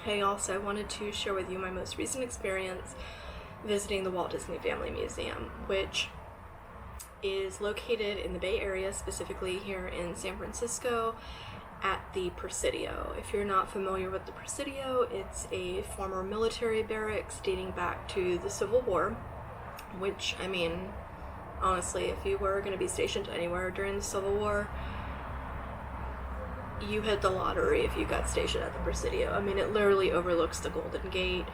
Hey, also, I wanted to share with you my most recent experience visiting the Walt Disney Family Museum, which is located in the Bay Area, specifically here in San Francisco at the Presidio. If you're not familiar with the Presidio, it's a former military barracks dating back to the Civil War, which, I mean, honestly, if you were going to be stationed anywhere during the Civil War, you hit the lottery if you got stationed at the Presidio. I mean, it literally overlooks the Golden Gate.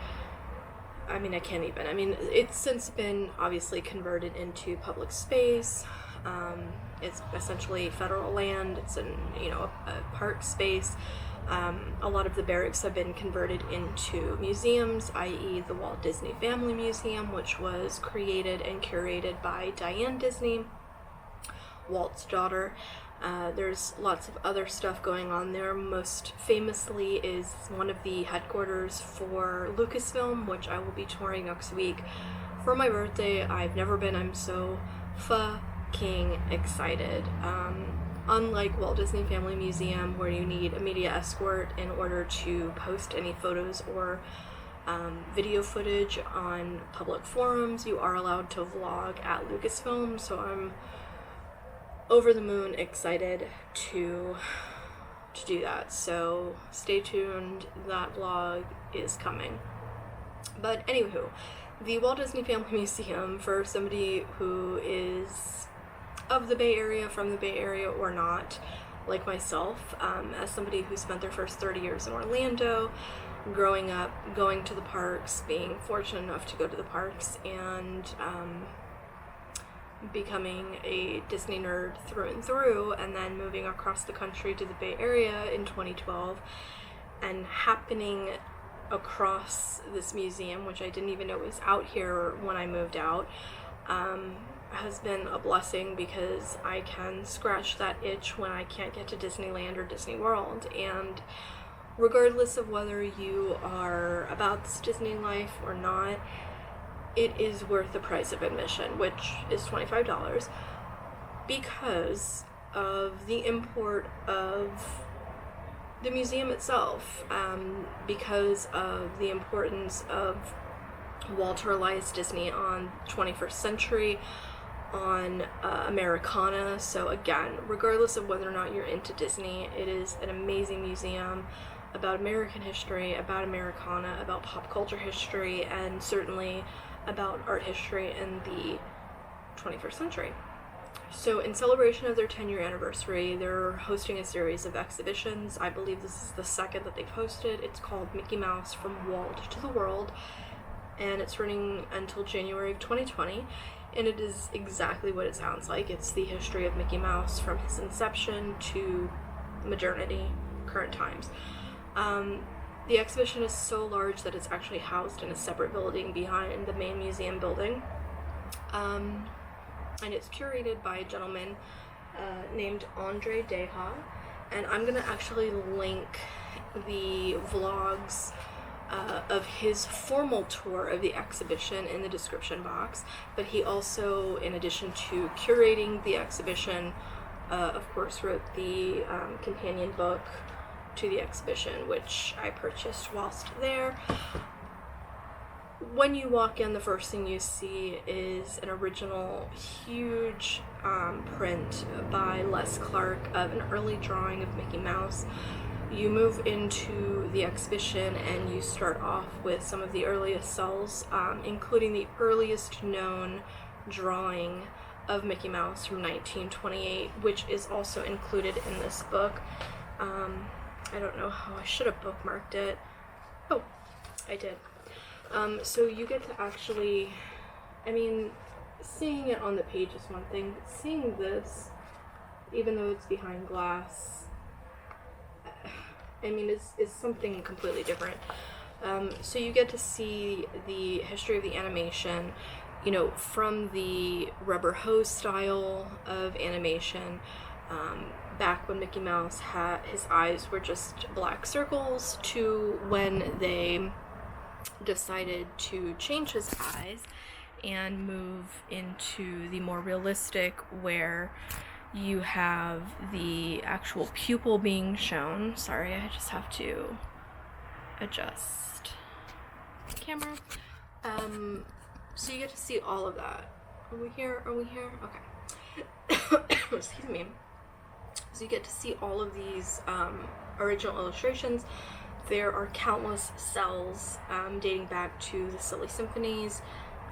I mean, I can't even. I mean, it's since been obviously converted into public space. It's essentially federal land. It's a park space. A lot of the barracks have been converted into museums, i.e. the Walt Disney Family Museum, which was created and curated by Diane Disney, Walt's daughter. There's lots of other stuff going on there. Most famously is one of the headquarters for Lucasfilm, which I will be touring next week for my birthday. I've never been. I'm so fucking excited. Unlike Walt Disney Family Museum, where you need a media escort in order to post any photos or video footage on public forums, you are allowed to vlog at Lucasfilm, so I'm over the moon excited to do that. So stay tuned, that vlog is coming. But anywho, the Walt Disney Family Museum, for somebody who is of the Bay Area, from the Bay Area or not, like myself, as somebody who spent their first 30 years in Orlando, growing up, going to the parks, being fortunate enough to go to the parks, and becoming a Disney nerd through and through, and then moving across the country to the Bay Area in 2012, and happening across this museum, which I didn't even know was out here when I moved out, has been a blessing, because I can scratch that itch when I can't get to Disneyland or Disney World. And regardless of whether you are about this Disney life or not, it is worth the price of admission, which is $25, because of the import of the museum itself, because of the importance of Walter Elias Disney on 21st century, on Americana. So again, regardless of whether or not you're into Disney, it is an amazing museum about American history, about Americana, about pop culture history, and certainly about art history in the 21st century. So in celebration of their 10-year anniversary, they're hosting a series of exhibitions. I believe this is the second that they've hosted. It's called Mickey Mouse from Walt to the World, and it's running until January of 2020, and it is exactly what it sounds like. It's the history of Mickey Mouse from his inception to modernity, current times. The exhibition is so large that it's actually housed in a separate building behind the main museum building. And it's curated by a gentleman named Andre Deha. And I'm going to actually link the vlogs of his formal tour of the exhibition in the description box. But he also, in addition to curating the exhibition, of course, wrote the companion book to the exhibition, which I purchased whilst there. When you walk in, the first thing you see is an original huge print by Les Clark of an early drawing of Mickey Mouse. You move into the exhibition and you start off with some of the earliest cells, including the earliest known drawing of Mickey Mouse from 1928, which is also included in this book. I don't know how, I should have bookmarked it. Oh, I did. So you get to actually, I mean, seeing it on the page is one thing, but seeing this, even though it's behind glass, I mean, is something completely different. So you get to see the history of the animation, from the rubber hose style of animation, back when Mickey Mouse had his eyes were just black circles, to when they decided to change his eyes and move into the more realistic, where you have the actual pupil being shown. Sorry, I just have to adjust the camera. So you get to see all of that. Are we here? Okay. Excuse me. So you get to see all of these original illustrations. There are countless cells dating back to the Silly Symphonies.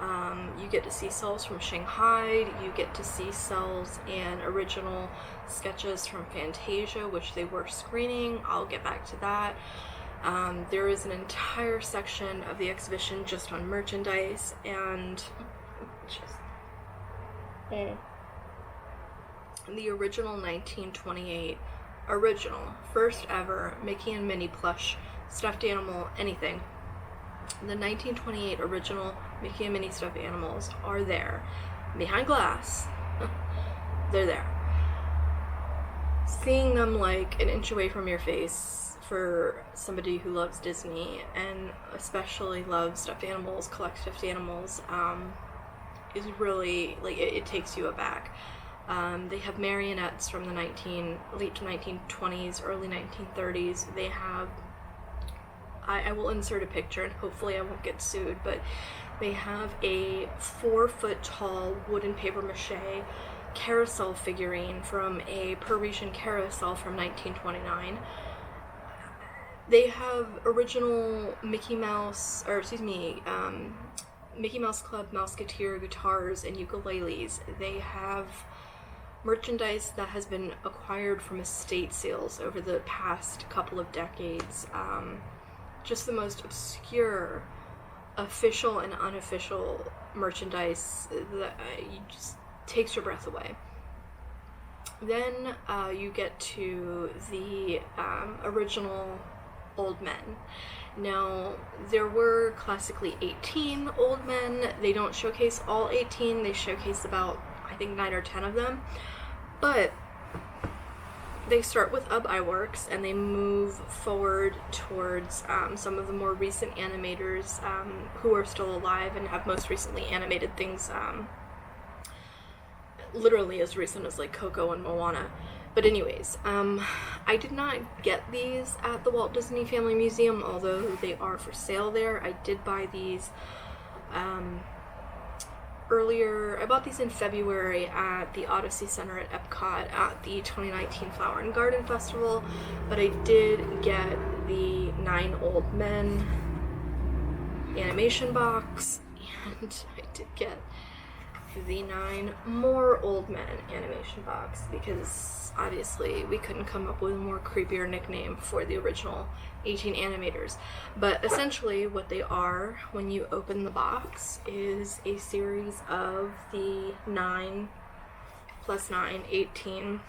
You get to see cells from Shanghai. You get to see cells and original sketches from Fantasia, which they were screening. I'll get back to that. There is an entire section of the exhibition just on merchandise, and the original 1928, first ever Mickey and Minnie plush stuffed animal, anything. The 1928 original Mickey and Minnie stuffed animals are there, behind glass. They're there. Seeing them like an inch away from your face for somebody who loves Disney and especially loves stuffed animals, collects stuffed animals, is really, like, it takes you aback. They have marionettes from the late 1920s, early 1930s. They have, I will insert a picture and hopefully I won't get sued, but they have a 4-foot tall wooden paper mache carousel figurine from a Parisian carousel from 1929. They have original Mickey Mouse Club Mouseketeer guitars and ukuleles. They have merchandise that has been acquired from estate sales over the past couple of decades. Just the most obscure official and unofficial merchandise that just takes your breath away. Then you get to the original old men. Now, there were classically 18 old men. They don't showcase all 18. They showcase about, I think, 9 or 10 of them. But they start with Ub Iwerks and they move forward towards some of the more recent animators who are still alive and have most recently animated things literally as recent as like Coco and Moana. But anyways, I did not get these at the Walt Disney Family Museum, although they are for sale there. I did buy these earlier. I bought these in February at the Odyssey Center at Epcot at the 2019 Flower and Garden Festival, but I did get the 9 Old Men animation box, and I did get the 9 More Old Men animation box, because obviously we couldn't come up with a more creepier nickname for the original 18 animators. But essentially what they are, when you open the box, is a series of the 9 plus 9, 18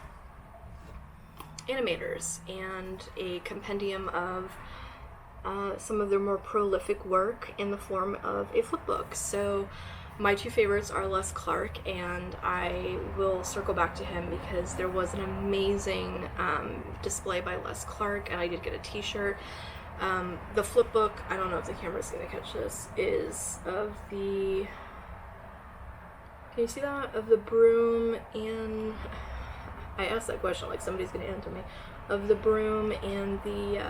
animators, and a compendium of some of their more prolific work in the form of a flipbook. So my 2 favorites are Les Clark, and I will circle back to him because there was an amazing display by Les Clark, and I did get a t-shirt. The flipbook, I don't know if the camera's going to catch this, is of the, can you see that? Of the broom and, I asked that question like somebody's going to answer me, of the broom and the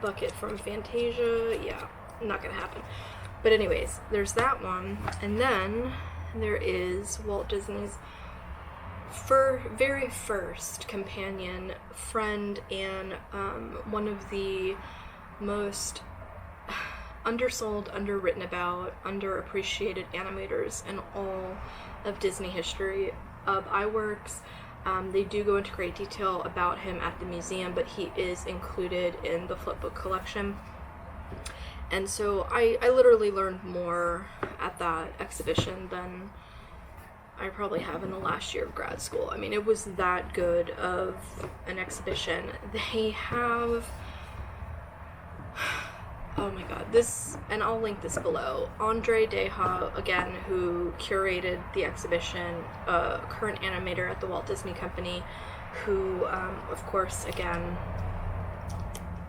bucket from Fantasia. Yeah, not going to happen. But anyways, there's that one, and then there is Walt Disney's very first companion friend and one of the most undersold, underwritten about, underappreciated animators in all of Disney history, Ub Iwerks. They do go into great detail about him at the museum, but he is included in the flipbook collection. And so I literally learned more at that exhibition than I probably have in the last year of grad school. I mean, it was that good of an exhibition. They have, oh my god, this, and I'll link this below, Andre Deha, again, who curated the exhibition, a current animator at the Walt Disney Company, who, of course, again,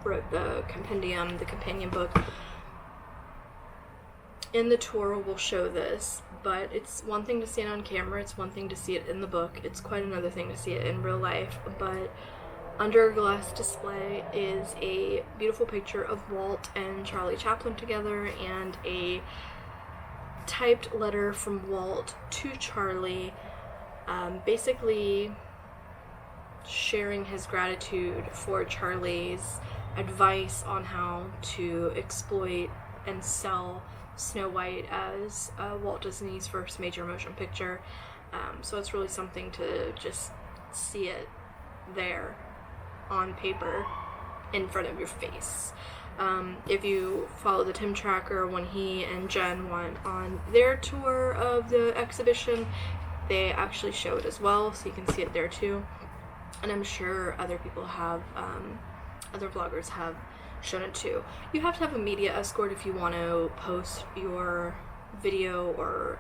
wrote the compendium, the companion book. In the tour we'll show this, but it's one thing to see it on camera, it's one thing to see it in the book, it's quite another thing to see it in real life. But Under a glass display is a beautiful picture of Walt and Charlie Chaplin together, and a typed letter from Walt to Charlie, basically sharing his gratitude for Charlie's advice on how to exploit and sell Snow White as Walt Disney's first major motion picture. So it's really something to just see it there on paper in front of your face. If you follow the Tim Tracker, when he and Jen went on their tour of the exhibition, they actually show it as well, so you can see it there too. And I'm sure other people have, other vloggers have shown it too. You have to have a media escort if you want to post your video or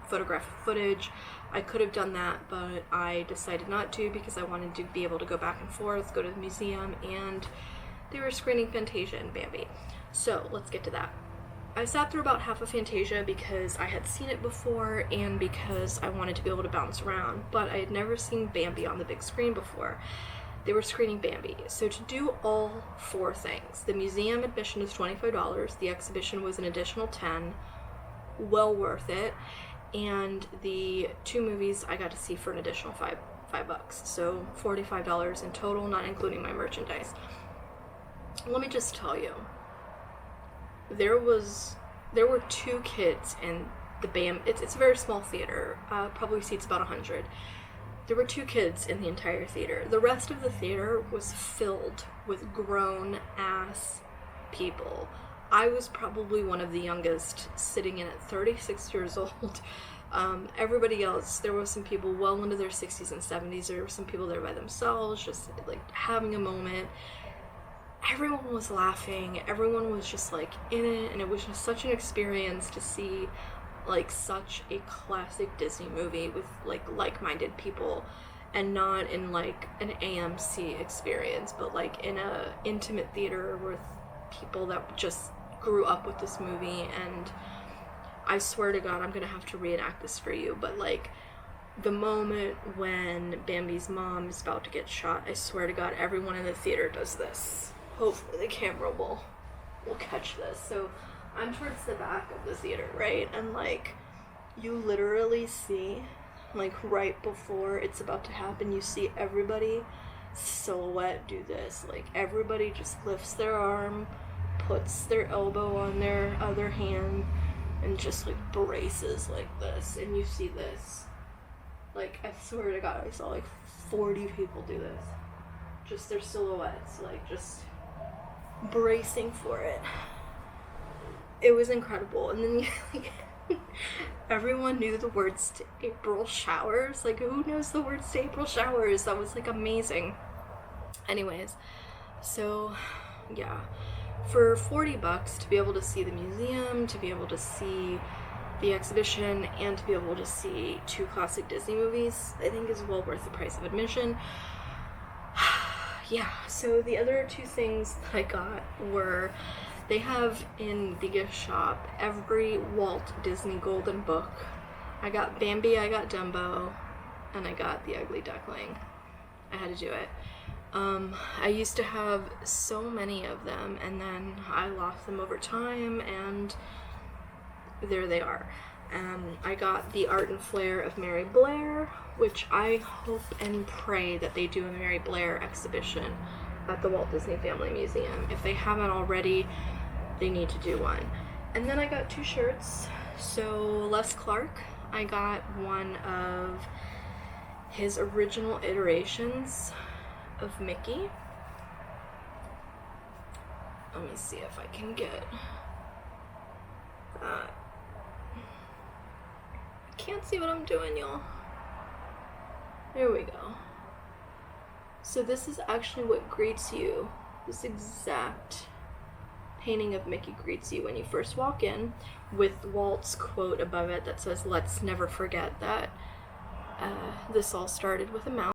photographic footage. I could have done that, but I decided not to because I wanted to be able to go back and forth, go to the museum, and they were screening Fantasia and Bambi. So let's get to that. I sat through about half of Fantasia because I had seen it before and because I wanted to be able to bounce around, but I had never seen Bambi on the big screen before. They were screening Bambi. So to do all four things, the museum admission is $25, the exhibition was an additional $10, well worth it, and the two movies I got to see for an additional $5, so $45 in total, not including my merchandise. Let me just tell you, there were two kids in the it's a very small theater, probably seats about 100. There were two kids in the entire theater. The rest of the theater was filled with grown-ass people. I was probably one of the youngest sitting in it, 36 years old. Everybody else, there were some people well into their 60s and 70s. There were some people there by themselves, just like having a moment. Everyone was laughing. Everyone was just like in it, and it was just such an experience to see like such a classic Disney movie with like-minded people, and not in like an AMC experience, but like in a intimate theater with people that just grew up with this movie. And I swear to God, I'm gonna have to reenact this for you, but like the moment when Bambi's mom is about to get shot, I swear to God, everyone in the theater does this. Hopefully the camera will catch this. So I'm towards the back of the theater, right? And like you literally see, like right before it's about to happen, you see everybody silhouette do this. Like everybody just lifts their arm, puts their elbow on their other hand, and just like braces like this. And you see this. Like I swear to God, I saw like 40 people do this. Just their silhouettes, like just bracing for it. It was incredible. And then like everyone knew the words to April showers. Like who knows the words to April showers? That was like amazing. Anyways, so yeah, for $40 to be able to see the museum, to be able to see the exhibition, and to be able to see two classic Disney movies, I think is well worth the price of admission. Yeah, so the other two things that I got were, they have in the gift shop every Walt Disney Golden Book. I got Bambi, I got Dumbo, and I got The Ugly Duckling. I had to do it. I used to have so many of them, and then I lost them over time, and there they are. I got The Art and Flair of Mary Blair, which I hope and pray that they do a Mary Blair exhibition at the Walt Disney Family Museum. If they haven't already, they need to do one. And then I got two shirts. So Les Clark, I got one of his original iterations of Mickey. Let me see if I can get that. Can't see what I'm doing, y'all. There we go. So this is actually what greets you. This exact painting of Mickey greets you when you first walk in, with Walt's quote above it that says, "Let's never forget that this all started with a mouse."